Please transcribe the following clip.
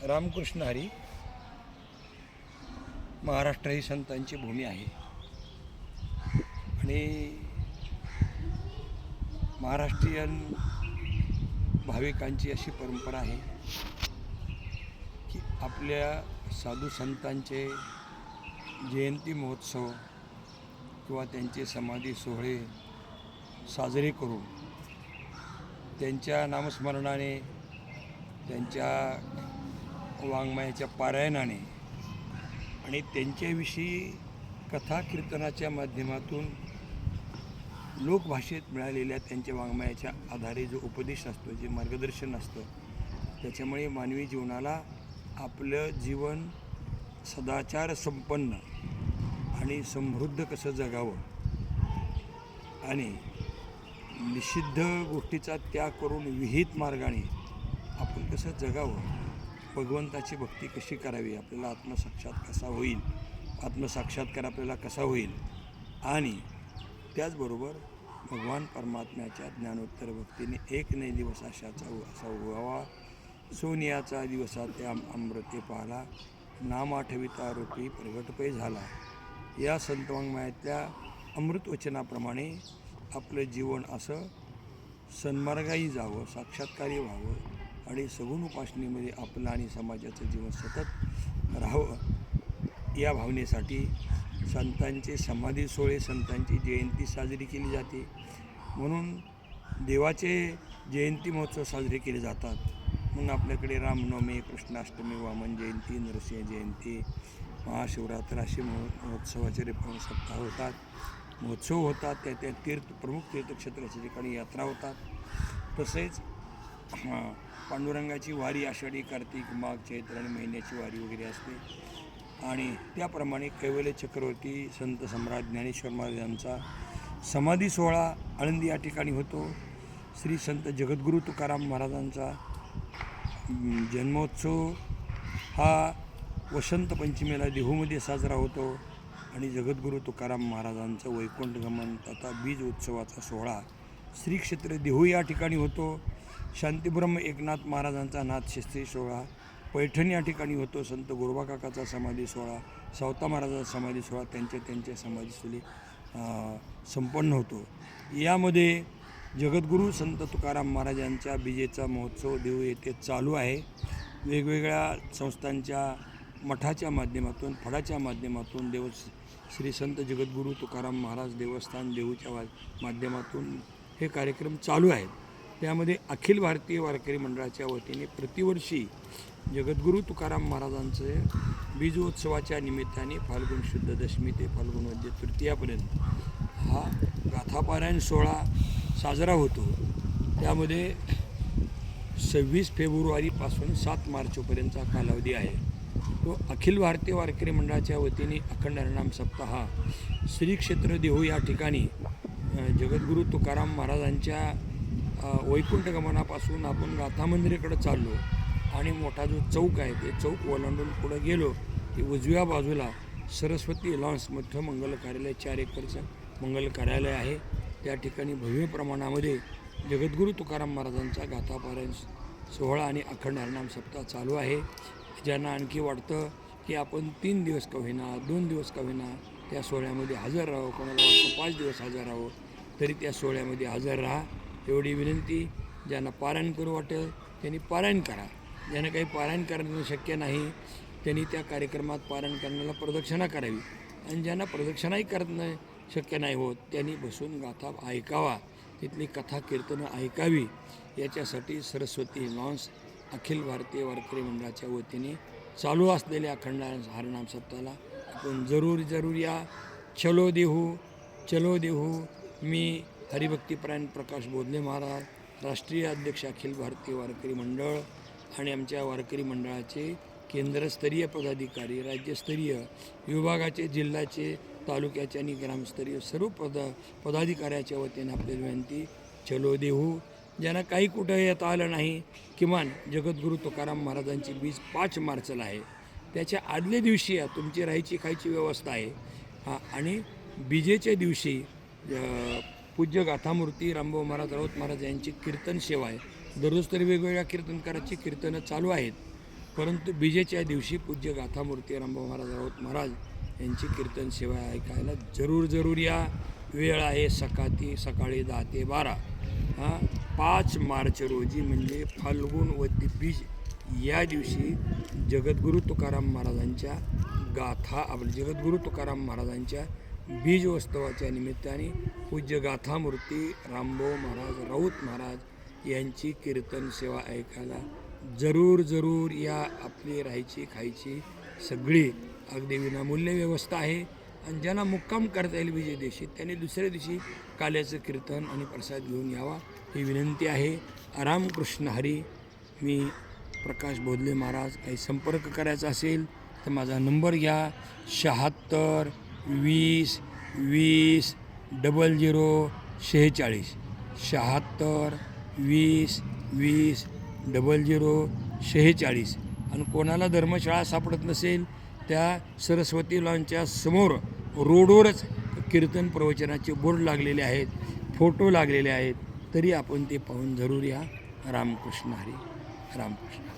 रामकृष्ण हरी महाराष्ट्र ही संतांची भूमी आहे आणि महाराष्ट्रीयन भाविकांची अशी परंपरा आहे की आपल्या साधू संतांचे जयंती महोत्सव किंवा त्यांचे समाधी सोहळे साजरे करून त्यांच्या नामस्मरणाने, त्यांच्या वाङ्मयाच्या पारायणाने आणि त्यांच्याविषयी कथा कीर्तनाच्या माध्यमातून लोकभाषेत मिळालेल्या त्यांच्या वाङ्मयाच्या आधारे जो उपदेश असतो, जे मार्गदर्शन असतं, त्याच्यामुळे मानवी जीवनाला आपलं जीवन सदाचार संपन्न आणि समृद्ध कसं जगावं आणि निषिद्ध गोष्टीचा त्याग करून विहित मार्गाने आपण कसं जगावं, भगवंताची भक्ती कशी करावी, आपल्याला आत्मसाक्षात्कार आपल्याला कसा होईल आणि त्याचबरोबर भगवान परमात्म्याच्या ज्ञानोत्तर भक्तीने एक नाही दिवस असा उगावा, सोनियाचा दिवसा त्या अमृते पाहला, नाम आठविता रूपी प्रगटपय झाला. या संतवाङ्मयातल्या अमृतवचनाप्रमाणे आपलं जीवन असं सन्मार्गाही जावं, साक्षात्कारी व्हावं आणि सगुण उपासनेमध्ये आपलं आणि समाजाचं जीवन सतत राहावं, या भावनेसाठी संतांचे समाधी सोहळे, संतांची जयंती साजरी केली जाते. म्हणून देवाचे जयंती महोत्सव साजरे केले जातात. म्हणून आपल्याकडे रामनवमी, कृष्णाष्टमी, वामन जयंती, नरसिंह जयंती, महाशिवरात्र असे महोत्सवाचे सप्ताह होतात, महोत्सव होतात. त्या प्रमुख तीर्थक्षेत्राच्या ठिकाणी यात्रा होतात. तसेच पांडुरंगाची वारी आषाढी, कार्तिक, माघ, चैत्र आणि महिन्याची वारी वगैरे असते. आणि त्याप्रमाणे कैवल्य चक्रवर्ती संत सम्राट ज्ञानेश्वर महाराजांचा समाधी सोहळा आळंदी या ठिकाणी होतो. श्री संत जगद्गुरू तुकाराम महाराजांचा जन्मोत्सव हा वसंत पंचमीला देहूमध्ये साजरा होतो आणि जगद्गुरू तुकाराम महाराजांचं वैकुंठगमन तथा बीज उत्सवाचा सोहळा श्री क्षेत्र देहू या ठिकाणी होतो. शांतीब्रह्म एकनाथ महाराजांचा नाथशास्त्री सोहळा पैठण या ठिकाणी होतो. संत गोरोबाकाकाचा समाधी सोहळा, सावता महाराजांचा समाधी सोहळा त्यांच्या समाधीस्थळी संपन्न होतो. यामध्ये जगद्गुरू संत तुकाराम महाराजांच्या बीजेचा महोत्सव देहू येथे चालू आहे. वेगवेगळ्या संस्थांच्या मठाच्या माध्यमातून, फडाच्या माध्यमातून श्री संत जगद्गुरू तुकाराम महाराज देवस्थान देहूच्या माध्यमातून हे कार्यक्रम चालू आहेत. त्यामध्ये अखिल भारतीय वारकरी मंडळाच्या वतीने प्रतिवर्षी जगद्गुरू तुकाराम महाराजांचे बीजोत्सवाच्या निमित्ताने फाल्गुन शुद्ध दशमी ते फाल्गुन वद्य तृतीयापर्यंत हा गाथापारायण सोहळा साजरा होतो. त्यामध्ये 26 फेब्रुवारीपासून 7 मार्चपर्यंतचा कालावधी आहे. तो अखिल भारतीय वारकरी मंडळाच्या वतीने अखंड हरिनाम सप्ताह श्री क्षेत्र देहू या ठिकाणी जगद्गुरू तुकाराम महाराजांच्या वैकुंठ गमनापासून आपण गाथा मंदिराकडे चाललो आणि मोठा जो चौक आहे ते चौक ओलांडून पुढं गेलो की उजव्या बाजूला सरस्वती लॉन्स मोठं मंगल कार्यालय, 4 एकरचं मंगल कार्यालय आहे. त्या ठिकाणी भव्य प्रमाणामध्ये जगद्गुरू तुकाराम महाराजांचा गाथापारायण सोहळा आणि अखंड हरिनाम सप्ताह चालू आहे. ज्यांना आणखी वाटतं की आपण 3 दिवस का होईना, 2 दिवस का होईना त्या सोहळ्यामध्ये हजर राहावं, कोणाला वाटतं 5 दिवस हजर राहावं, तरी त्या सोहळ्यामध्ये हजर राहा एवढी विनंती. ज्यांना पारायण करू वाटेल त्यांनी पारायण करा. ज्यांना काही पारायण करणं शक्य नाही त्यांनी त्या कार्यक्रमात पारायण करण्याला प्रदक्षिणा करावी आणि ज्यांना प्रदक्षिणाही करणं शक्य नाही होत त्यांनी बसून गाथा ऐकावा, तिथली कथा कीर्तनं ऐकावी. याच्यासाठी सरस्वती लॉन्स अखिल भारतीय वारकरी मंडळाच्या वतीने चालू असलेल्या अखंड हरिनाम सप्ताहाला आपण जरूर या. चलो देहू. मी हरिभक्तीपरायण प्रकाश बोधले महाराज, राष्ट्रीय अध्यक्ष अखिल भारतीय वारकरी मंडळ आणि आमच्या वारकरी मंडळाचे केंद्रस्तरीय पदाधिकारी, राज्यस्तरीय, विभागाचे, जिल्ह्याचे, तालुक्याचे आणि ग्रामस्तरीय सर्व पदाधिकाऱ्याच्या वतीने आपली विनंती. चलो देहू. ज्यांना काही कुठं येता आलं नाही, किमान जगद्गुरू तुकाराम महाराजांची बीज 5 मार्चला आहे, त्याच्या आदल्या दिवशी या तुमची राहायची खायची व्यवस्था आहे. आणि बीजेच्या दिवशी पूज्य गाथामूर्ती रामभाऊ महाराज राऊत महाराज यांची कीर्तन सेवा आहे. दररोज तरी वेगवेगळ्या कीर्तनकाराची कीर्तनं चालू आहेत. परंतु बीजेच्या दिवशी पूज्य गाथामूर्ती रामभाऊ महाराज राऊत महाराज यांची कीर्तन सेवा ऐकायला जरूर या. वेळ आहे सकाळी 10 ते 12. 5 मार्च रोजी म्हणजे फाल्गुन वद्य बीज या दिवशी जगद्गुरू तुकाराम महाराजांच्या जगद्गुरू तुकाराम महाराजांच्या बीजोत्सवाच्या निमित्ताने पूज्य गाथामूर्ती रामभाऊ महाराज राऊत महाराज यांची कीर्तन सेवा ऐकायला जरूर या. आपली राहायची खायची सगळी अगदी विनामूल्य व्यवस्था आहे. आणि ज्यांना मुक्काम करता येईल विजय दिवशी त्यांनी दुसऱ्या दिवशी काल्याचं कीर्तन आणि प्रसाद घेऊन यावा ही विनंती आहे. रामकृष्ण हरी. मी प्रकाश बोधले महाराज. काही संपर्क करायचा असेल तर माझा नंबर घ्या 76 20 20 00 46. 76 20 20 00 46. आणि कोणाला धर्मशाळा सापडत नसेल त्या सरस्वती लॉनच्या समोर रोडवरच कीर्तन प्रवचनाचे बोर्ड लागलेले आहेत, फोटो लागलेले आहेत. तरी आपण ते पाहून जरूर या. रामकृष्ण हरी. रामकृष्ण.